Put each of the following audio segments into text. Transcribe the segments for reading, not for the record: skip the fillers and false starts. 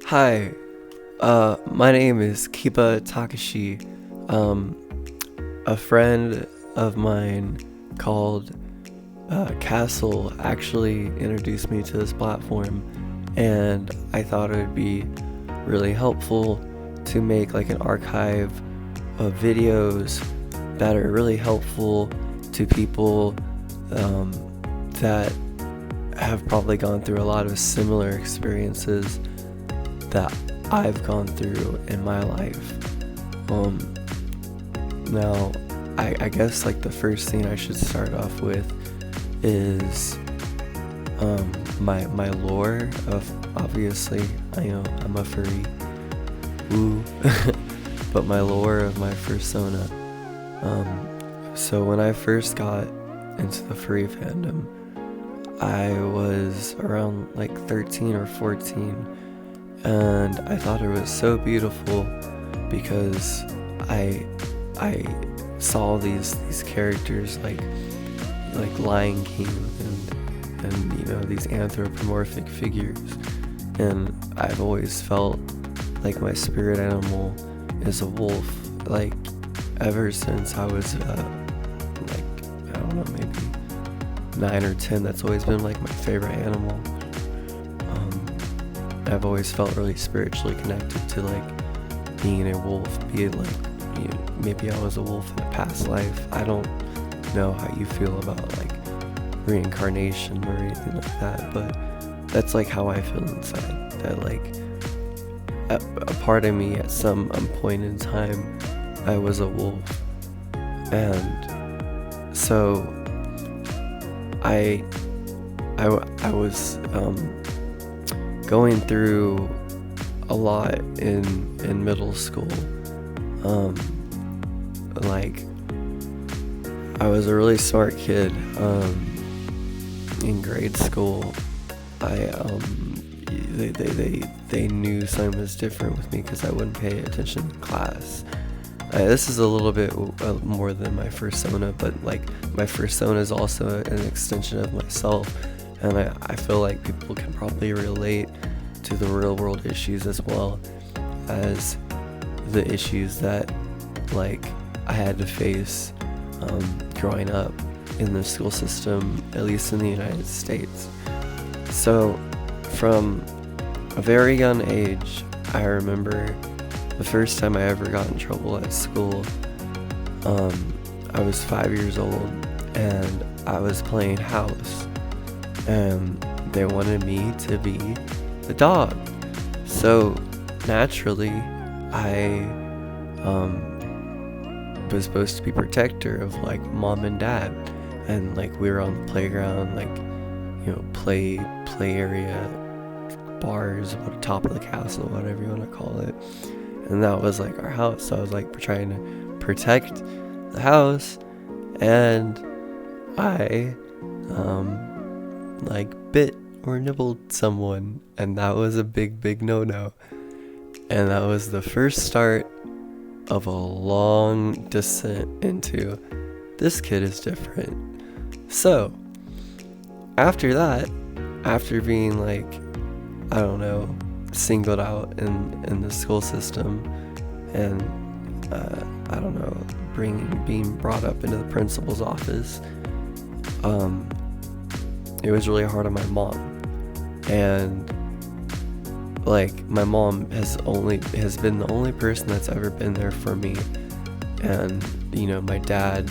Hi, my name is Kiba Takashi. A friend of mine called Castle actually introduced me to this platform, and I thought it would be really helpful to make like an archive of videos that are really helpful to people that have probably gone through a lot of similar experiences that I've gone through in my life. Now, I guess like the first thing I should start off with is my lore of, obviously, I know I'm a furry, woo, but my lore of my Fursona. So when I first got into the furry fandom, I was around like 13 or 14, and I thought it was so beautiful because I saw these characters like Lion King and you know, these anthropomorphic figures, and I've always felt like my spirit animal is a wolf, like ever since I was like, I don't know, maybe 9 or 10. That's always been like my favorite animal. I've always felt really spiritually connected to like being a wolf, be it like, you know, maybe I was a wolf in a past life. I don't know how you feel about like reincarnation or anything like that, but that's like how I feel inside, that like a part of me at some point in time I was a wolf. And so I was going through a lot in middle school. Like I was a really smart kid. In grade school, they knew something was different with me because I wouldn't pay attention in class. This is a little bit more than my Fursona, but like my Fursona is also an extension of myself, and I feel like people can probably relate to the real world issues as well as the issues that like I had to face growing up in the school system, at least in the United States. So from a very young age, I remember the first time I ever got in trouble at school. I was 5 years old and I was playing house, and they wanted me to be the dog. So naturally, I was supposed to be protector of like mom and dad, and like we were on the playground, like, you know, play area, bars, top of the castle, whatever you want to call it, and that was like our house. So I was like trying to protect the house, and I like bit or nibbled someone, and that was a big no-no, and that was the first start of a long descent into this kid is different. So after that, after being like, I don't know, singled out in the school system, and I don't know, being brought up into the principal's office, it was really hard on my mom. And like my mom has been the only person that's ever been there for me. And you know, my dad,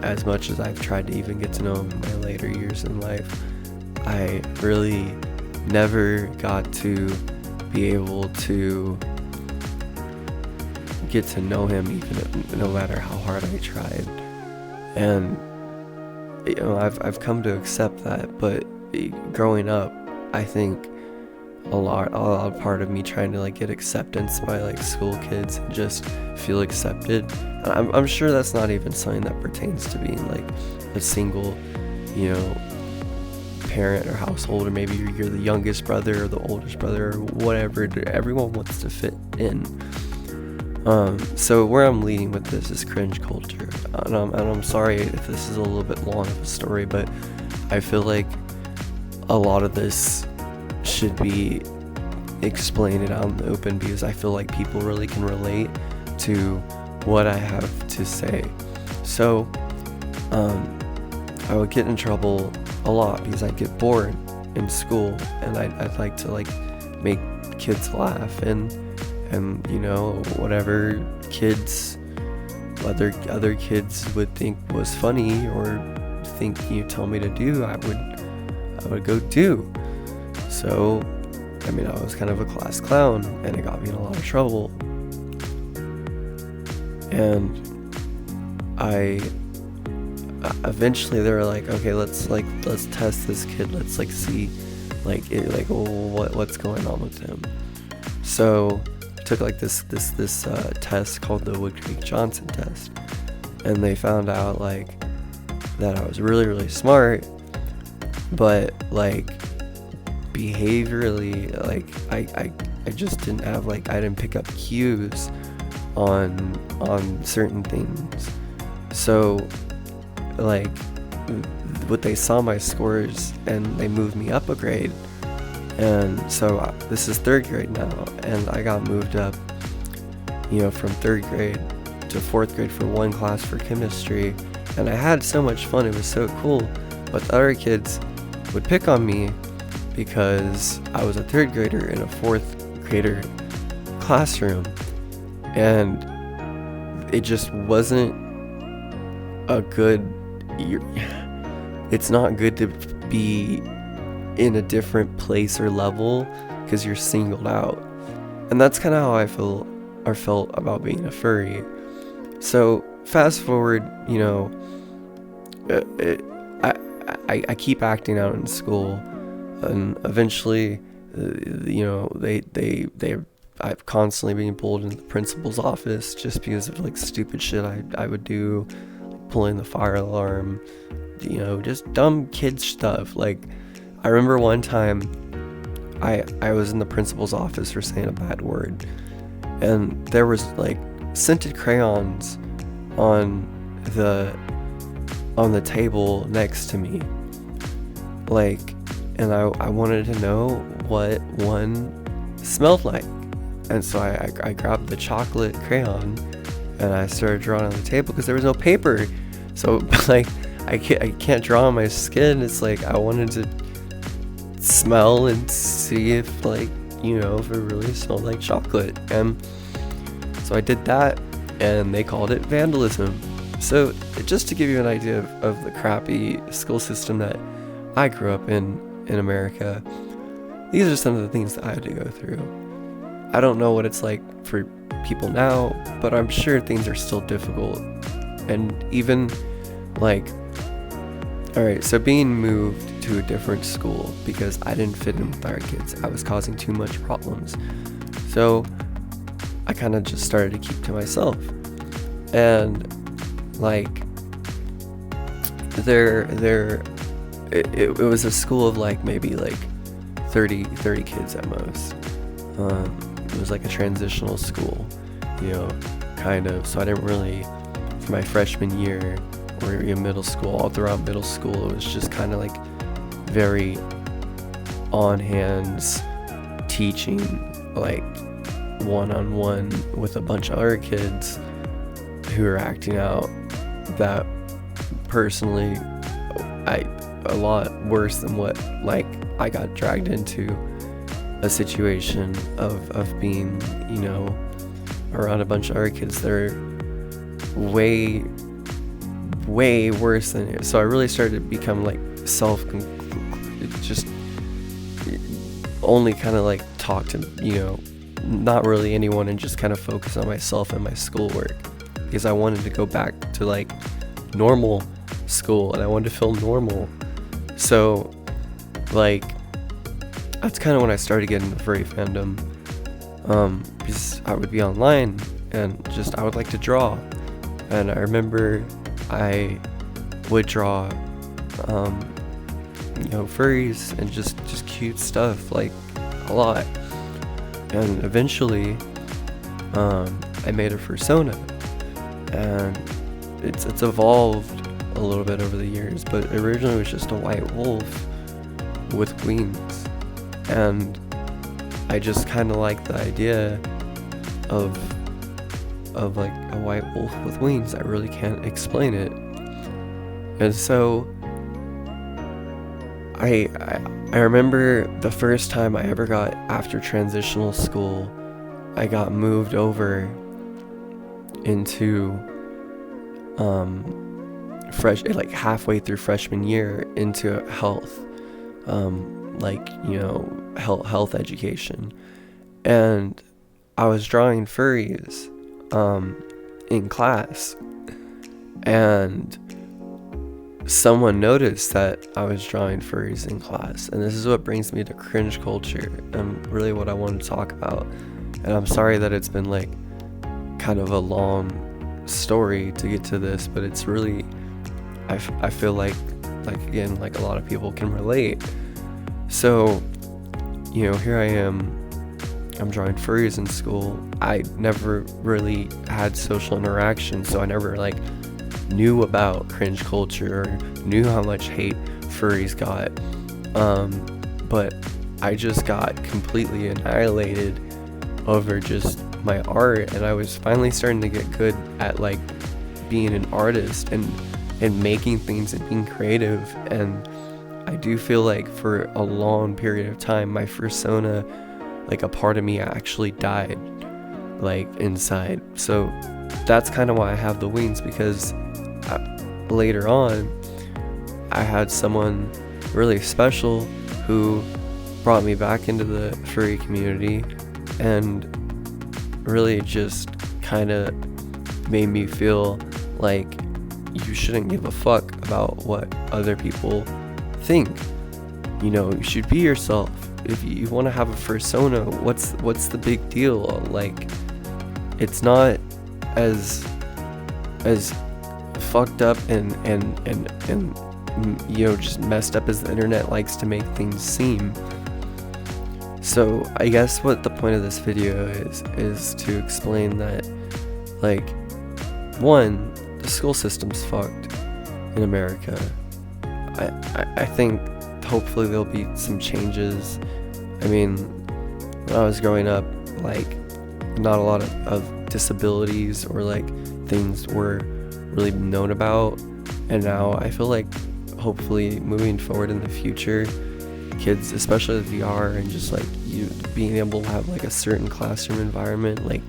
as much as I've tried to even get to know him in my later years in life, I really never got to be able to get to know him, even no matter how hard I tried. And you know, I've come to accept that, but growing up, I think a lot part of me trying to like get acceptance by like school kids and just feel accepted. I'm sure that's not even something that pertains to being like a single, you know, parent or household, or maybe you're the youngest brother or the oldest brother or whatever. Everyone wants to fit in. So where I'm leading with this is cringe culture, and I'm sorry if this is a little bit long of a story, but I feel like a lot of this should be explain it out in the open, because I feel like people really can relate to what I have to say. So I would get in trouble a lot because I'd get bored in school, and I'd like to like make kids laugh, and you know, whatever other kids would think was funny or think you tell me to do, I would go do. So I mean, I was kind of a class clown, and it got me in a lot of trouble. And I eventually they were like, okay, let's test this kid. Let's like see what's going on with him. So I took like this test called the Wood Creek Johnson test, and they found out like that I was really, really smart, but like behaviorally, like I just didn't have I didn't pick up cues on certain things. So like what they saw my scores, and they moved me up a grade. And so this is 3rd grade now, and I got moved up, you know, from 3rd grade to 4th grade for one class for chemistry, and I had so much fun. It was so cool. But the other kids would pick on me because I was a 3rd grader in a 4th grader classroom, and it just wasn't a good. It's not good to be in a different place or level because you're singled out, and that's kind of how I felt about being a furry. So fast forward, you know, I keep acting out in school, and eventually, you know, I've constantly being pulled into the principal's office just because of like stupid shit I would do, like pulling the fire alarm, you know, just dumb kid stuff. Like I remember one time I was in the principal's office for saying a bad word, and there was like scented crayons on the table next to me, like, and I wanted to know what one smelled like. And so I grabbed the chocolate crayon and I started drawing on the table because there was no paper. So like I can't draw on my skin. It's like I wanted to smell and see if, like, you know, if it really smelled like chocolate. And so I did that, and they called it vandalism. So just to give you an idea of the crappy school system that I grew up in America, these are some of the things that I had to go through. I don't know what it's like for people now, but I'm sure things are still difficult. And even like, alright, so being moved to a different school because I didn't fit in with our kids, I was causing too much problems. So I kind of just started to keep to myself. And like it was a school of like maybe like 30 kids at most. It was like a transitional school, you know, kind of. So I didn't really, for my freshman year or in middle school, all throughout middle school, it was just kind of like very on hands teaching, like one-on-one with a bunch of other kids who are acting out that personally a lot worse than what like I got dragged into a situation of being, you know, around a bunch of other kids that are way worse than it. So I really started to become like just only kind of like talk to, you know, not really anyone, and just kind of focus on myself and my schoolwork, because I wanted to go back to like normal school and I wanted to feel normal. So like that's kind of when I started getting the furry fandom, because I would be online and just I would like to draw, and I remember I would draw you know, furries and just cute stuff, like a lot. And eventually I made a Fursona, and it's evolved a little bit over the years, but originally it was just a white wolf with wings. And I just kind of like the idea of like a white wolf with wings. I really can't explain it. And so I remember the first time I ever got, after transitional school, I got moved over into like halfway through freshman year into health, health education, and I was drawing furries in class, and someone noticed that I was drawing furries in class. And this is what brings me to cringe culture and really what I want to talk about. And I'm sorry that it's been like kind of a long story to get to this, but it's really, I feel like again, like a lot of people can relate. So, here I am, I'm drawing furries in school. I never really had social interaction, so I never like knew about cringe culture or knew how much hate furries got. But I just got completely annihilated over just my art, and I was finally starting to get good at like being an artist and making things and being creative. And I do feel like for a long period of time, my Fursona, like a part of me actually died like inside. So that's kind of why I have the wings, because later on I had someone really special who brought me back into the furry community and really just kind of made me feel like you shouldn't give a fuck about what other people think. You should be yourself. If you want to have a fursona, what's the big deal? Like, it's not as fucked up and just messed up as the internet likes to make things seem. So I guess what the point of this video is to explain that, like, one, the school system's fucked in America. I think hopefully there'll be some changes. I mean, when I was growing up, like, not a lot of disabilities or like things were really known about, and now I feel like hopefully moving forward in the future, kids, especially with VR and just like you being able to have like a certain classroom environment, like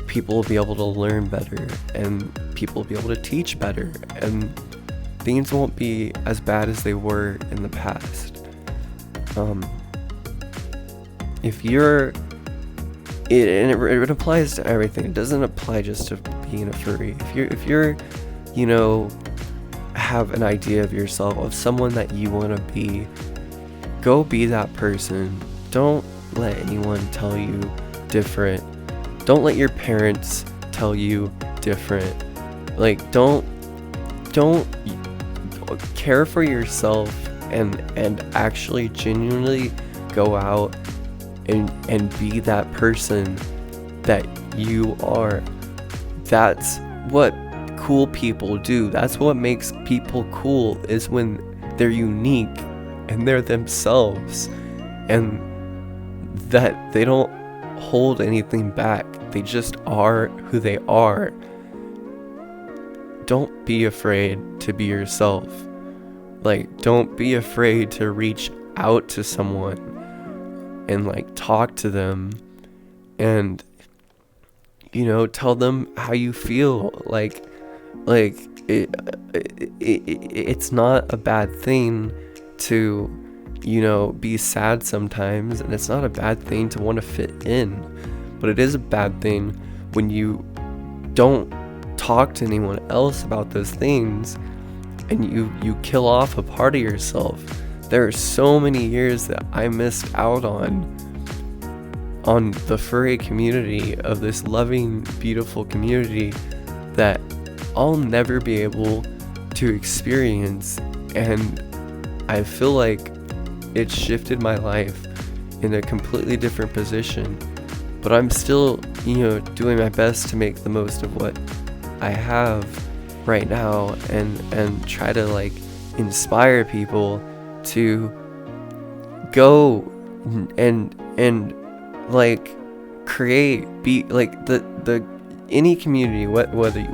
people will be able to learn better and people will be able to teach better, and things won't be as bad as they were in the past. If you're it applies to everything. It doesn't apply just to being a furry. If you're have an idea of yourself, of someone that you want to be, go be that person. Don't let anyone tell you different. Don't let your parents tell you different. Like, don't care for yourself and actually genuinely go out and be that person that you are. That's what cool people do. That's what makes people cool, is when they're unique and they're themselves, and that they don't hold anything back. They just are who they are. Don't be afraid to be yourself. Like, don't be afraid to reach out to someone and like talk to them and tell them how you feel. Like it's not a bad thing to be sad sometimes, and it's not a bad thing to want to fit in, but it is a bad thing when you don't talk to anyone else about those things and you kill off a part of yourself. There are so many years that I missed out on the furry community, of this loving, beautiful community that I'll never be able to experience. And I feel like it shifted my life in a completely different position, but I'm still, doing my best to make the most of what I have right now and try to like inspire people to go and like be like the any community, whether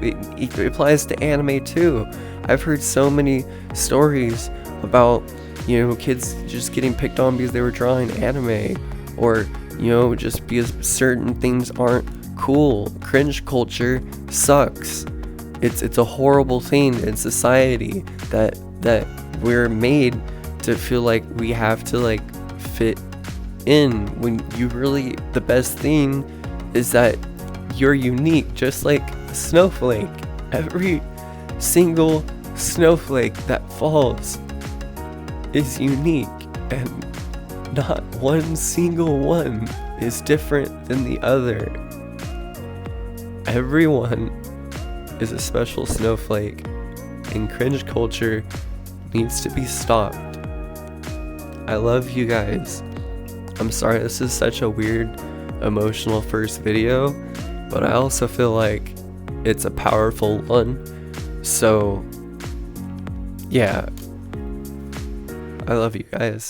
it applies to anime too. I've heard so many stories about, you know, kids just getting picked on because they were drawing anime, or, you know, just because certain things aren't cool. Cringe culture sucks. It's a horrible thing in society that we're made to feel like we have to like fit in, when you really, the best thing is that you're unique, just like a snowflake. Every single snowflake that falls is unique, and not one single one is different than the other. Everyone is a special snowflake, and cringe culture needs to be stopped. I love you guys. I'm sorry this is such a weird, emotional first video, but I also feel like it's a powerful one. So yeah, I love you guys.